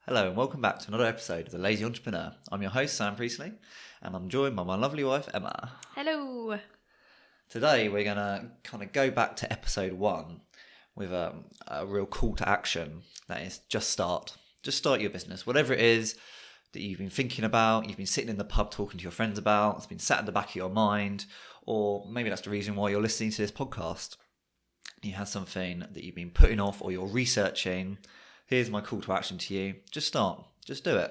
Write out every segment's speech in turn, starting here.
Hello and welcome back to another episode of The Lazy Entrepreneur. I'm your host Sam Priestley and I'm joined by my lovely wife Emma. Hello. Today we're going to kind of go back to episode 1 with a real call to action. That is just start. Just start your business. Whatever it is that you've been thinking about, you've been sitting in the pub talking to your friends about, it's been sat in the back of your mind, or maybe that's the reason why you're listening to this podcast. You have something that you've been putting off or you're researching. Here's my call to action to you. Just start. Just do it.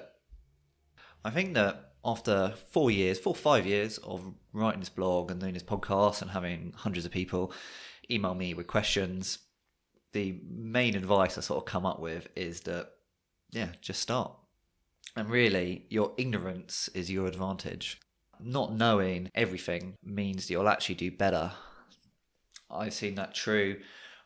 I think that after 4 or 5 years of writing this blog and doing this podcast and having hundreds of people email me with questions, the main advice I sort of come up with is that, just start. And really, your ignorance is your advantage. Not knowing everything means that you'll actually do better. I've seen that true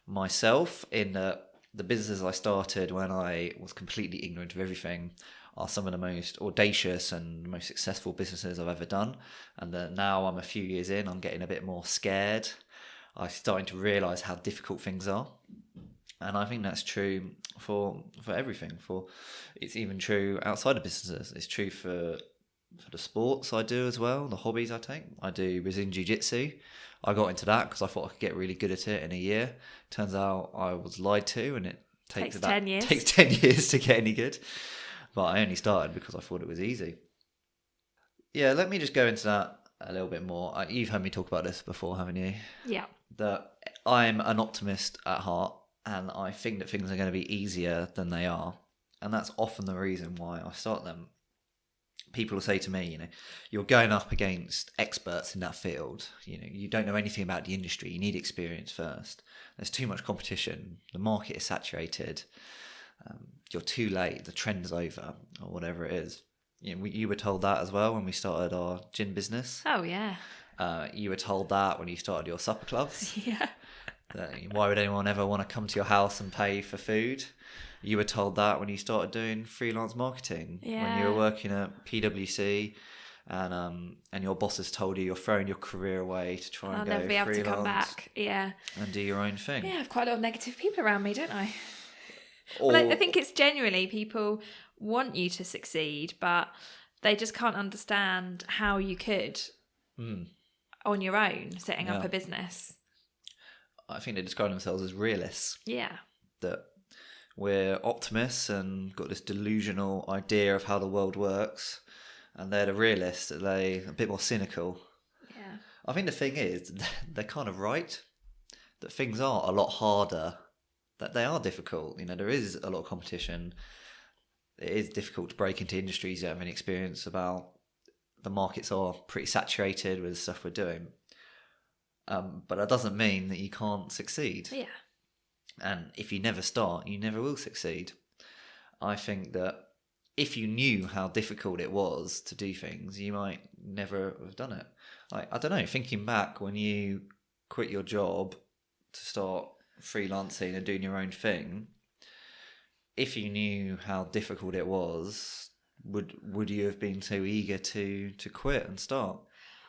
myself in the businesses I started when I was completely ignorant of everything are some of the most audacious and most successful businesses I've ever done. And then now I'm a few years in, I'm getting a bit more scared. I'm starting to realise how difficult things are. And I think that's true for everything. It's even true outside of businesses. It's true for the sports I do as well, the hobbies I take. I do Brazilian Jiu-Jitsu. I got into that because I thought I could get really good at it in a year. Turns out I was lied to, and it takes 10 years. Takes 10 years to get any good. But I only started because I thought it was easy. Yeah, let me just go into that a little bit more. You've heard me talk about this before, haven't you? Yeah. That I'm an optimist at heart, and I think that things are going to be easier than they are. And that's often the reason why I start them. People will say to me, you're going up against experts in that field. You don't know anything about the industry. You need experience first. There's too much competition. The market is saturated. You're too late. The trend's over, or whatever it is. You were told that as well when we started our gin business. Oh, yeah. You were told that when you started your supper clubs. Yeah. Why would anyone ever want to come to your house and pay for food? You were told that when you started doing freelance marketing. Yeah. When you were working at PwC and your boss has told you you're throwing your career away to try and go freelance. I'll never be able to come back. Yeah. And do your own thing. Yeah, I have quite a lot of negative people around me, don't I? I think it's genuinely people want you to succeed, but they just can't understand how you could on your own setting up a business. I think they describe themselves as realists. Yeah. That we're optimists and got this delusional idea of how the world works, and they're the realists. They're a bit more cynical. Yeah. I think the thing is, they're kind of right. That things are a lot harder. That they are difficult. There is a lot of competition. It is difficult to break into industries you don't have any experience about. The markets are pretty saturated with the stuff we're doing. But that doesn't mean that you can't succeed. Yeah. And if you never start, you never will succeed. I think that if you knew how difficult it was to do things, you might never have done it. I don't know, thinking back when you quit your job to start freelancing and doing your own thing, if you knew how difficult it was, would you have been so eager to quit and start?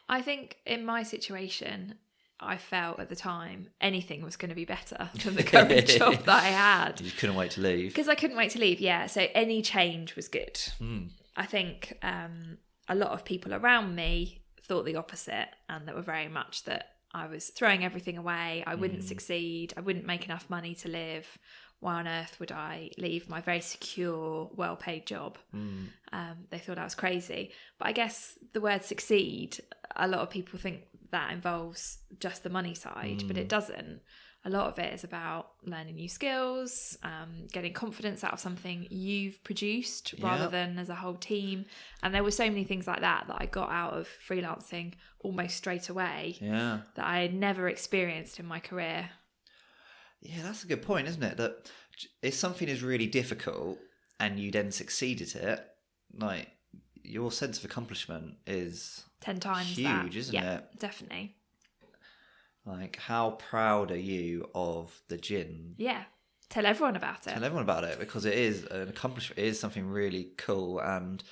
I think in my situation, I felt at the time anything was going to be better than the current job that I had. You couldn't wait to leave. Because I couldn't wait to leave, yeah. So any change was good. I think a lot of people around me thought the opposite, and that were very much that I was throwing everything away. I wouldn't succeed. I wouldn't make enough money to live. Why on earth would I leave my very secure, well-paid job? They thought I was crazy. But I guess the word succeed, a lot of people think that involves just the money side, but it doesn't. A lot of it is about learning new skills, getting confidence out of something you've produced rather than as a whole team. And there were so many things like that I got out of freelancing almost straight away that I had never experienced in my career. Yeah, that's a good point, isn't it? That if something is really difficult and you then succeed at it, like your sense of accomplishment is 10 times huge, that. isn't it? Yeah, definitely. Like, how proud are you of the gin? Yeah, tell everyone about it. Tell everyone about it, because it is an accomplishment. It is something really cool and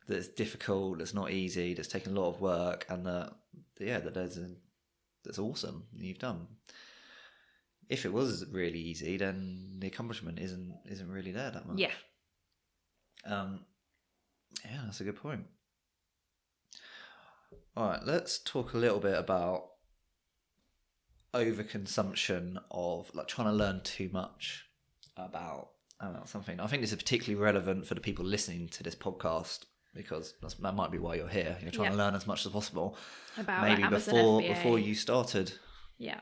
that's difficult, that's not easy, that's taken a lot of work, and that's awesome that you've done. If it was really easy, then the accomplishment isn't really there that much. Yeah. Yeah, that's a good point. All right, let's talk a little bit about overconsumption of like trying to learn too much about something. I think this is particularly relevant for the people listening to this podcast because that might be why you're here. You're trying to learn as much as possible about maybe like before you started. Yeah.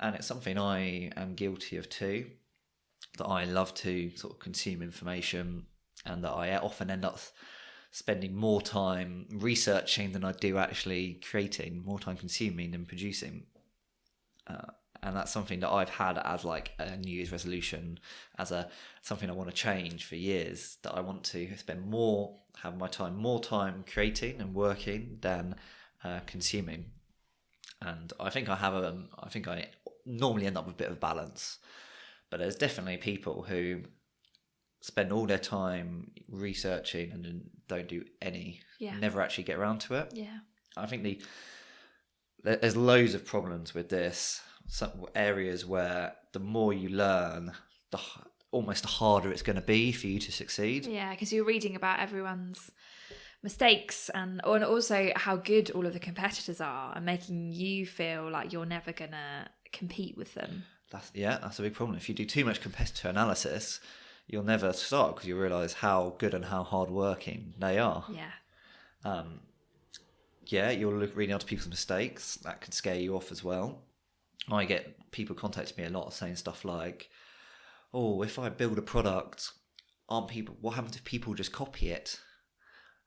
And it's something I am guilty of too, that I love to sort of consume information and that I often end up spending more time researching than I do actually creating, more time consuming than producing. And that's something that I've had as like a New Year's resolution, as something I want to change for years, that I want to have more time creating and working than consuming. And I think I normally end up with a bit of balance, but there's definitely people who spend all their time researching and then don't do never actually get around to it. Yeah. I think there's loads of problems with this. Some areas where the more you learn, almost the harder it's going to be for you to succeed. Yeah, because you're reading about everyone's mistakes and also how good all of the competitors are and making you feel like you're never going to compete with them. That's a big problem. If you do too much competitor analysis, you'll never start because you realise how good and how hard-working they are. Yeah. You'll look reading other people's mistakes. That could scare you off as well. I get people contacting me a lot saying stuff like, "Oh, if I build a product, what happens if people just copy it?"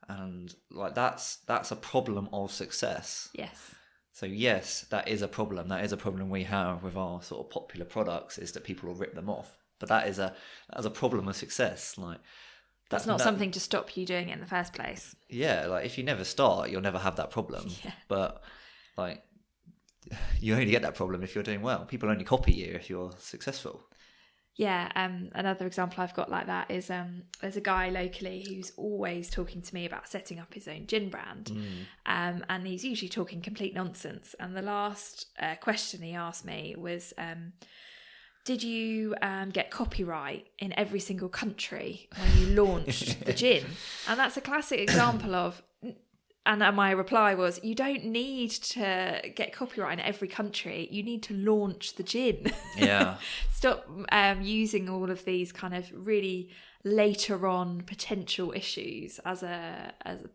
And like that's a problem of success. Yes. So yes, that is a problem. That is a problem we have with our sort of popular products, is that people will rip them off. But that is a problem of success. Like that's not something to stop you doing it in the first place. Yeah, like if you never start, you'll never have that problem. Yeah. But like you only get that problem if you're doing well. People only copy you if you're successful. Yeah, another example I've got like that is there's a guy locally who's always talking to me about setting up his own gin brand, and he's usually talking complete nonsense. And the last question he asked me was, did you get copyright in every single country when you launched the gin? And that's a classic example of... And my reply was, you don't need to get copyright in every country. You need to launch the gin. Yeah. Stop using all of these kind of really later on potential issues as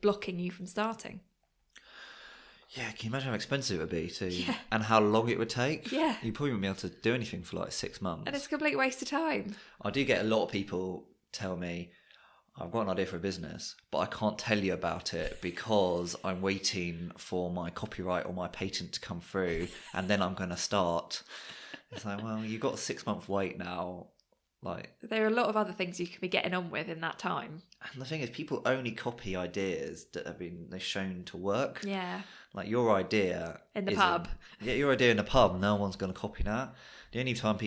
blocking you from starting. Yeah, can you imagine how expensive it would be and how long it would take? Yeah. You probably wouldn't be able to do anything for like 6 months. And it's a complete waste of time. I do get a lot of people tell me, I've got an idea for a business, but I can't tell you about it because I'm waiting for my copyright or my patent to come through and then I'm going to start. It's like, well, you've got a 6-month wait now. Like, there are a lot of other things you could be getting on with in that time. And the thing is, people only copy ideas that have been shown to work. Yeah. Like your idea in the pub. Yeah, your idea in the pub, no one's going to copy that. The only time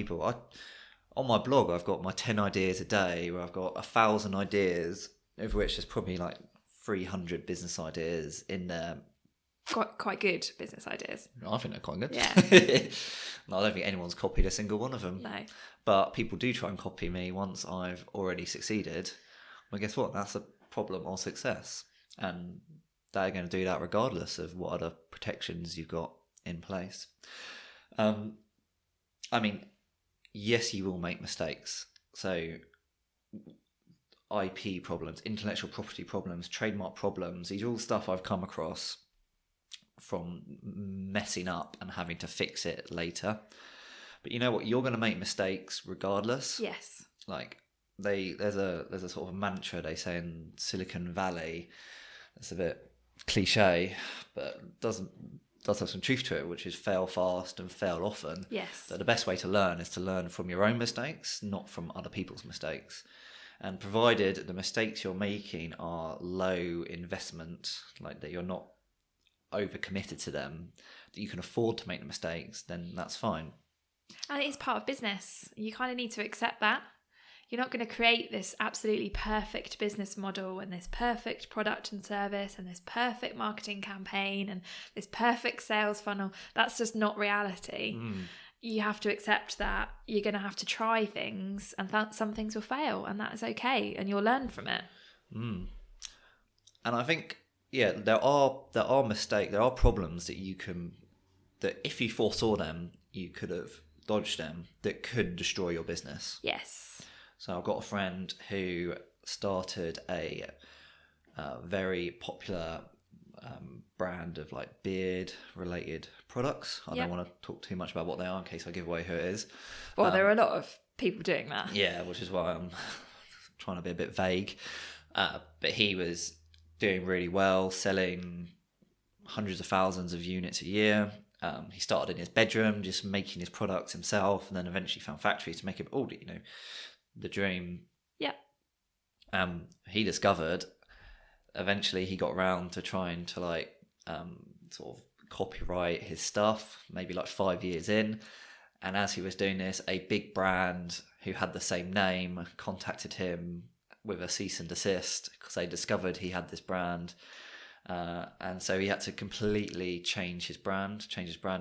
on my blog, I've got my 10 ideas a day, where I've got 1,000 ideas, of which there's probably like 300 business ideas in there. Quite good business ideas. I think they're quite good. Yeah. No, I don't think anyone's copied a single one of them. No. But people do try and copy me once I've already succeeded. Well, guess what? That's a problem of success. And they're going to do that regardless of what other protections you've got in place. I mean, yes, you will make mistakes. So IP problems, intellectual property problems, trademark problems, these are all stuff I've come across from messing up and having to fix it later. But you know what? You're going to make mistakes regardless. Yes. Like there's a sort of mantra they say in Silicon Valley. It's a bit cliche, but does have some truth to it, which is fail fast and fail often. Yes. That the best way to learn is to learn from your own mistakes, not from other people's mistakes. And provided the mistakes you're making are low investment, like that you're not overcommitted to them, that you can afford to make the mistakes, then that's fine. And it is part of business. You kind of need to accept that. You're not going to create this absolutely perfect business model and this perfect product and service and this perfect marketing campaign and this perfect sales funnel. That's just not reality. you have to accept that you're going to have to try things, and that some things will fail, and that is okay, and you'll learn from it. And I think, there are mistakes, there are problems that if you foresaw them, you could have dodged them, that could destroy your business. Yes. So I've got a friend who started a very popular brand of like beard related products. I don't want to talk too much about what they are in case I give away who it is. Well, there are a lot of people doing that. Yeah, which is why I'm trying to be a bit vague. But he was doing really well, selling hundreds of thousands of units a year. He started in his bedroom, just making his products himself, and then eventually found factories to make it all, the dream. Yeah. He discovered, eventually he got around to trying to sort of copyright his stuff, maybe like 5 years in. And as he was doing this, a big brand who had the same name contacted him with a cease and desist because they discovered he had this brand. And so he had to completely change his brand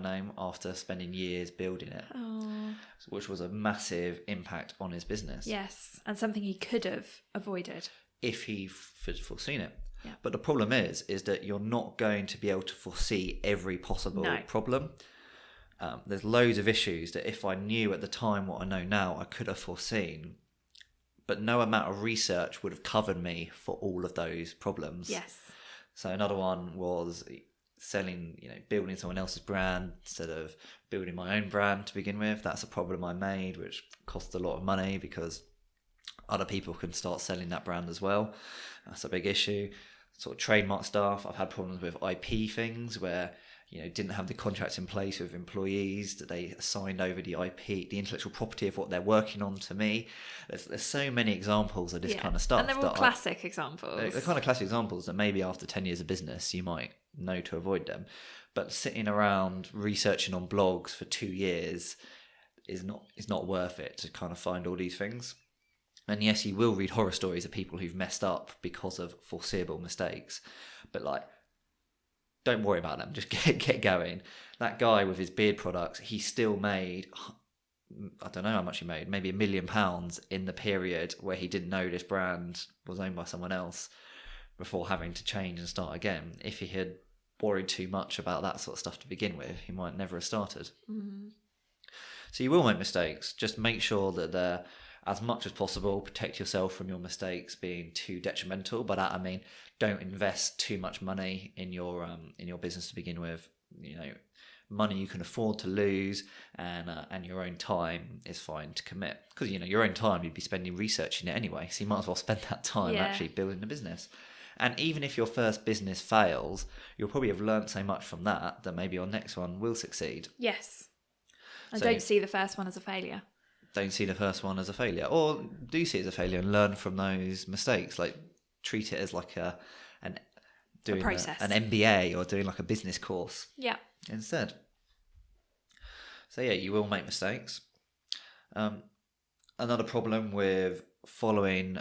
name after spending years building it, which was a massive impact on his business. Yes, and something he could have avoided if he had foreseen it. Yeah. But the problem is that you're not going to be able to foresee every possible problem. There's loads of issues that if I knew at the time what I know now, I could have foreseen. But no amount of research would have covered me for all of those problems. Yes. So another one was selling, building someone else's brand instead of building my own brand to begin with. That's a problem I made, which cost a lot of money because other people can start selling that brand as well. That's a big issue. Sort of trademark stuff. I've had problems with IP things where, didn't have the contracts in place with employees, that they signed over the IP, the intellectual property of what they're working on to me. There's so many examples of this kind of stuff. And they're all classic examples. They're kind of classic examples that maybe after 10 years of business, you might know to avoid them. But sitting around researching on blogs for 2 years is not worth it to kind of find all these things. And yes, you will read horror stories of people who've messed up because of foreseeable mistakes. But don't worry about them. Just get going. That guy with his beard products, he still made, I don't know how much he made, maybe £1 million in the period where he didn't know this brand was owned by someone else before having to change and start again. If he had worried too much about that sort of stuff to begin with, he might never have started. Mm-hmm. So you will make mistakes. Just make sure that they're, as much as possible, protect yourself from your mistakes being too detrimental. By that I mean, don't invest too much money in your business to begin with. Money you can afford to lose, and your own time is fine to commit, because your own time you'd be spending researching it anyway. So you might as well spend that time actually building the business. And even if your first business fails, you'll probably have learned so much from that maybe your next one will succeed. Yes. And don't see the first one as a failure. Don't see the first one as a failure, or do see it as a failure and learn from those mistakes. Treat it as an MBA or doing a business course. Yeah. Instead. So you will make mistakes. Another problem with doing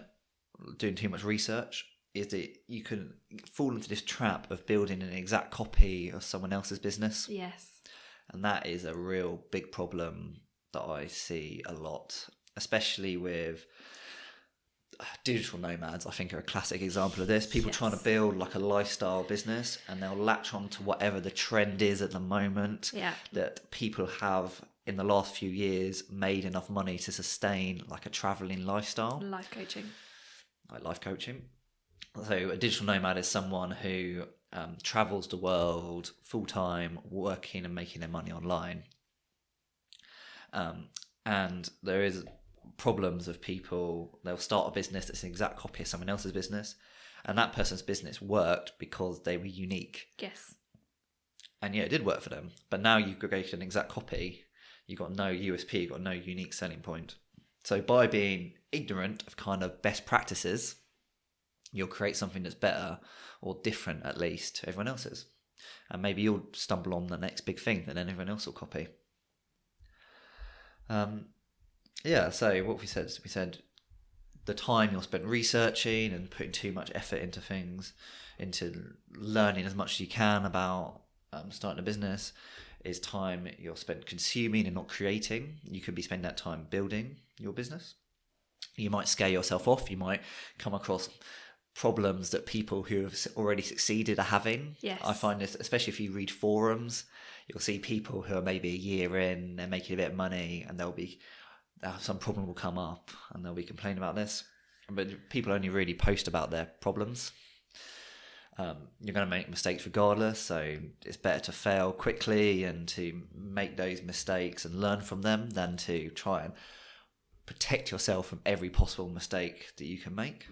too much research is that you can fall into this trap of building an exact copy of someone else's business. Yes. And that is a real big problem that I see a lot, especially with digital nomads. I think are a classic example of this. People trying to build a lifestyle business, and they'll latch on to whatever the trend is at the moment. That people have in the last few years made enough money to sustain a traveling lifestyle. Life coaching. So a digital nomad is someone who travels the world full time, working and making their money online. And there is problems of people, they'll start a business that's an exact copy of someone else's business, and that person's business worked because they were unique. Yes. And it did work for them. But now you've created an exact copy, you've got no USP, you've got no unique selling point. So by being ignorant of kind of best practices, you'll create something that's better or different, at least, to everyone else's. And maybe you'll stumble on the next big thing that then everyone else will copy. So what we said the time you'll spend researching and putting too much effort into things, into learning as much as you can about starting a business, is time you're spent consuming and not creating. You could be spending that time building your business. You might scare yourself off. You might come across problems that people who have already succeeded are having. Yes. I find this, especially if you read forums, you'll see people who are maybe a year in, they're making a bit of money, and some problem will come up and they'll be complaining about this. But people only really post about their problems. You're going to make mistakes regardless, so it's better to fail quickly and to make those mistakes and learn from them than to try and protect yourself from every possible mistake that you can make.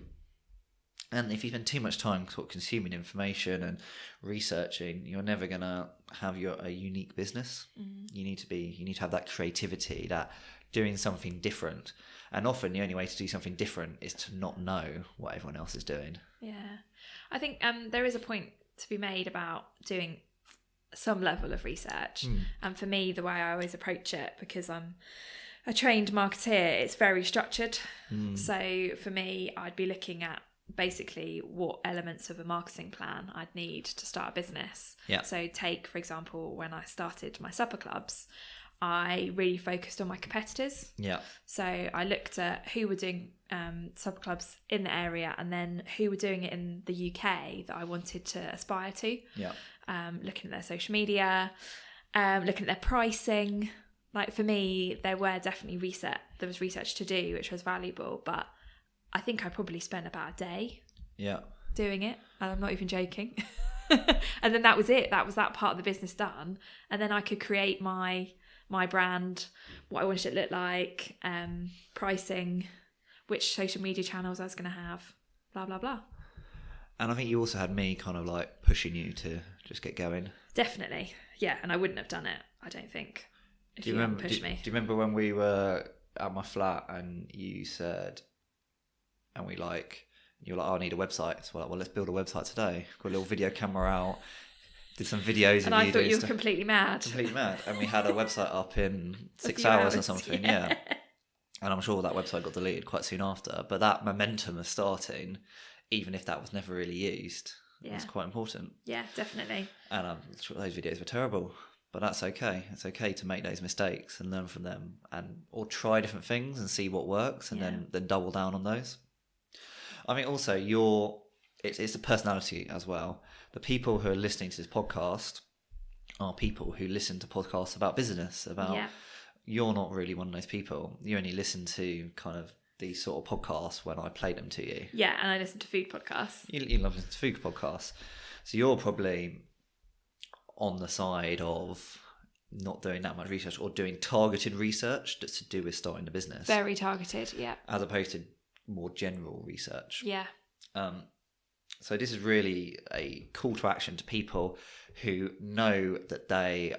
And if you spend too much time sort of consuming information and researching, you're never going to have a unique business. You need to have that creativity, that doing something different. And often the only way to do something different is to not know what everyone else is doing. Yeah. I think there is a point to be made about doing some level of research. And for me, the way I always approach it, because I'm a trained marketeer, it's very structured. So for me, I'd be looking at basically what elements of a marketing plan I'd need to start a business. So take, for example, when I started my supper clubs, I really focused on my competitors. So I looked at who were doing supper clubs in the area, and then who were doing it in the UK that I wanted to aspire to. Looking at their social media, looking at their pricing. Like for me, there was research to do, which was valuable, but I think I probably spent about a day doing it, and I'm not even joking. And then that was it. That was that part of the business done. And then I could create my brand, what I wanted it to look like, pricing, which social media channels I was going to have, blah, blah, blah. And I think you also had me kind of like pushing you to just get going. Definitely. Yeah. And I wouldn't have done it, I don't think, if you hadn't pushed me. Do you remember when we were at my flat and you said, and you were like, oh, I need a website. So we're like, well, let's build a website today. Got a little video camera out. Did some videos and of I you thought you were stuff. completely mad. And we had a website up in 6 hours or something. Yeah. And I'm sure that website got deleted quite soon after. But that momentum of starting, even if that was never really used, was quite important. Yeah, definitely. And I'm sure those videos were terrible. But that's okay. It's okay to make those mistakes and learn from them, or try different things and see what works, and then double down on those. I mean, also it's a personality as well. The people who are listening to this podcast are people who listen to podcasts about business, you're not really one of those people. You only listen to kind of these sort of podcasts when I play them to you. Yeah, and I listen to food podcasts. You love listening to food podcasts. So you're probably on the side of not doing that much research, or doing targeted research that's to do with starting a business. Very targeted, yeah. As opposed to more general research. Yeah. So this is really a call to action to people who know that they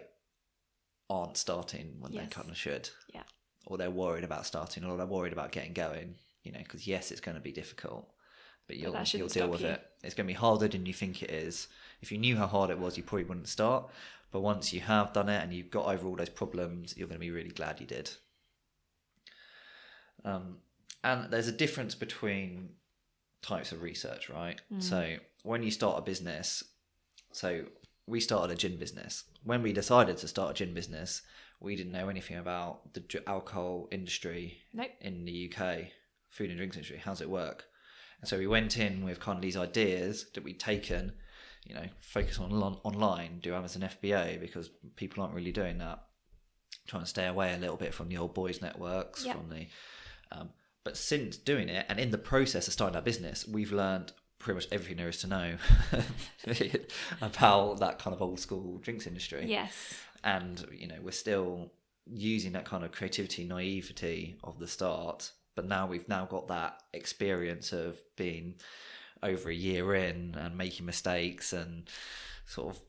aren't starting when they kind of should. Yeah. Or they're worried about starting, or they're worried about getting going, because yes, it's going to be difficult, but you'll deal with it. It's going to be harder than you think it is. If you knew how hard it was, you probably wouldn't start. But once you have done it and you've got over all those problems, you're going to be really glad you did. And there's a difference between types of research, right? So when you start a business, so we started a gin business. When we decided to start a gin business, we didn't know anything about the alcohol industry in the UK, food and drinks industry. How's it work? And so we went in with kind of these ideas that we'd taken, focus on online, do Amazon FBA, because people aren't really doing that. Trying to stay away a little bit from the old boys networks, from the... But since doing it, and in the process of starting our business, we've learned pretty much everything there is to know about that kind of old school drinks industry. Yes. And, we're still using that kind of creativity, naivety of the start. But now we've got that experience of being over a year in and making mistakes and sort of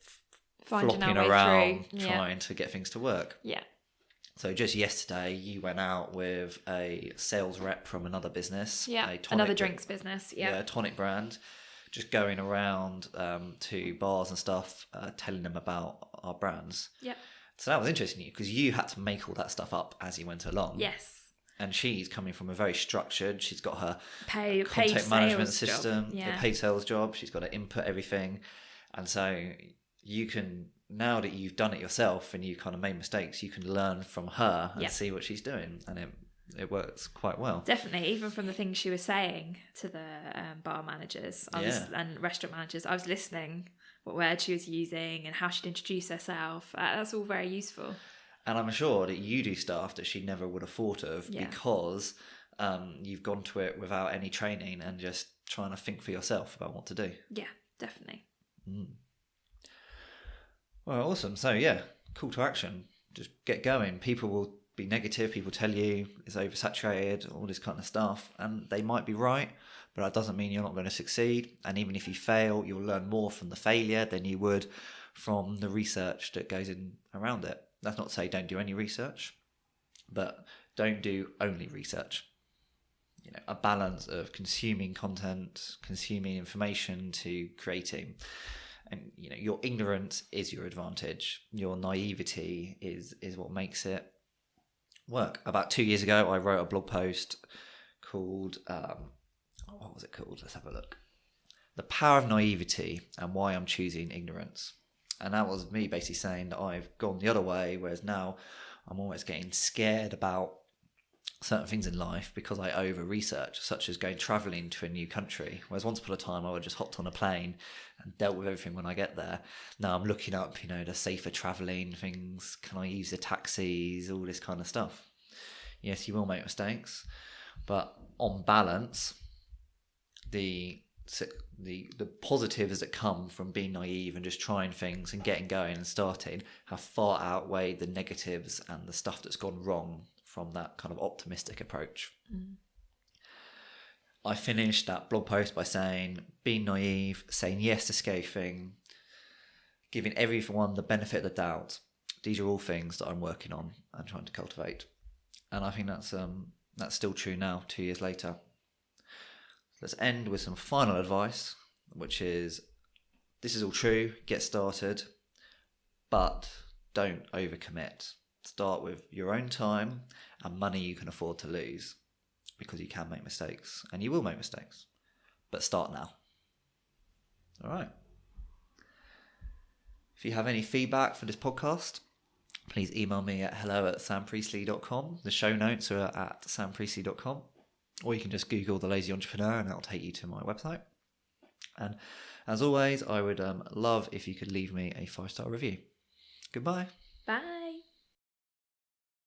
finding flopping around trying to get things to work. Yeah. So just yesterday, you went out with a sales rep from another business. Yeah, another drinks business. Yeah, a tonic brand. Just going around to bars and stuff, telling them about our brands. Yeah. So that was interesting because you had to make all that stuff up as you went along. Yes. And she's coming from a very structured, she's got her content management system, the paid sales job. She's got to input everything. And so you can now that you've done it yourself and you kind of made mistakes, you can learn from her and Yeah. see what she's doing, and it works quite well. Definitely, even from the things she was saying to the bar managers and restaurant managers, I was listening what words she was using and how she'd introduce herself. That's all very useful. And I'm sure that you do stuff that she never would have thought of because you've gone to it without any training and just trying to think for yourself about what to do. Yeah, definitely. Well, awesome. So yeah, call to action. Just get going. People will be negative. People tell you it's oversaturated, all this kind of stuff. And they might be right, but that doesn't mean you're not going to succeed. And even if you fail, you'll learn more from the failure than you would from the research that goes in around it. That's not to say don't do any research, but don't do only research. You know, a balance of consuming content, consuming information to creating. And you know, your ignorance is your advantage. Your naivety is what makes it work. About 2 years ago, I wrote a blog post called what was it called? Let's have a look. The Power of Naivety and Why I'm Choosing Ignorance. And that was me basically saying that I've gone the other way, whereas now I'm always getting scared about certain things in life because I over research, such as going traveling to a new country. Whereas once upon a time I would just hopped on a plane and dealt with everything when I get there. Now I'm looking up, you know, the safer traveling things. Can I use the taxis? All this kind of stuff. Yes, you will make mistakes, but on balance, the positives that come from being naive and just trying things and getting going and starting have far outweighed the negatives and the stuff that's gone wrong from that kind of optimistic approach. I finished that blog post by saying, being naive, saying yes to scafing, giving everyone the benefit of the doubt. These are all things that I'm working on and trying to cultivate. And I think that's still true now, 2 years later. Let's end with some final advice, which is, this is all true, get started, but don't overcommit. Start with your own time and money you can afford to lose, because you can make mistakes and you will make mistakes, but start now. All right. If you have any feedback for this podcast, please email me at hello@sampriestley.com. The show notes are at sampriestley.com, or you can just Google The Lazy Entrepreneur and that'll take you to my website. And as always, I would love if you could leave me a 5-star review. Goodbye. Bye.